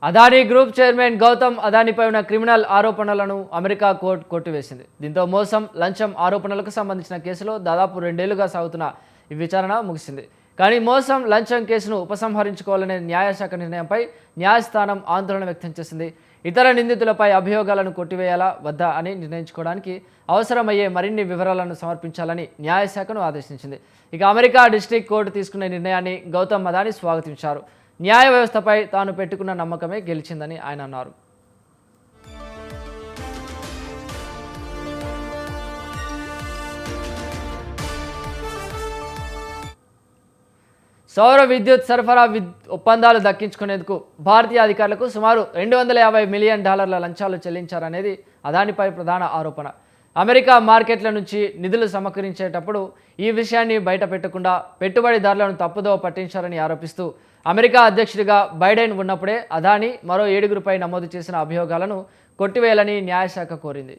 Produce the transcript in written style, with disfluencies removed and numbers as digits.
Adani group chairman Gautam అదానీపై ఉన్న criminal ఆరోపణలను America court కొట్టివేసింది. దీంతో మోసం, లంచం ఆరోపణలకు సంబంధించిన కేసులో దాదాపు 2 ఏళ్లుగా సాగుతున్న ఈ విచారణ ముగిసింది. కానీ మోసం, లంచం కేసును ఉపసంహరించుకోవాలనే న్యాయశాఖ నిర్ణయంపై న్యాయస్థానం ఆందోళన వ్యక్తం చేసింది. ఇతర నిందితులపై అభియోగాలను కొట్టివేయాలా వద్దా అని నిర్ణయించుకోవడానికి అవసరమయ్యే మరిన్ని వివరాలను సమర్పించాలని న్యాయశాఖను ఆదేశించింది. ఇక అమెరికా డిస్ట్రిక్ట్ కోర్టు తీసుకున్న నిర్ణయాన్ని గౌతమ్ అదానీ స్వాగతించారు. న్యాయ వ్యవస్థపై తాను పెట్టుకున్న నమ్మకమే గెలిచిందని ఆయన అన్నారు. సౌర విద్యుత్ సరఫరా ఒప్పందాలు దక్కించుకునేందుకు భారతీయ అధికారులకు సుమారు $250 మిలియన్ లంచాలు చెల్లించారనేది అదానీపై ప్రధాన ఆరోపణ. అమెరికా మార్కెట్ల నుంచి నిధులు సమకూరించేటప్పుడు ఈ విషయాన్ని బయట పెట్టకుండా పెట్టుబడిదారులను తప్పుదోవ పట్టించారని ఆరోపిస్తూ అమెరికా అధ్యక్షుడిగా బైడెన్ ఉన్నప్పుడే అదానీ మరో 7గురిపై నమోదు చేసిన అభియోగాలను కొట్టివేయాలని న్యాయశాఖ కోరింది.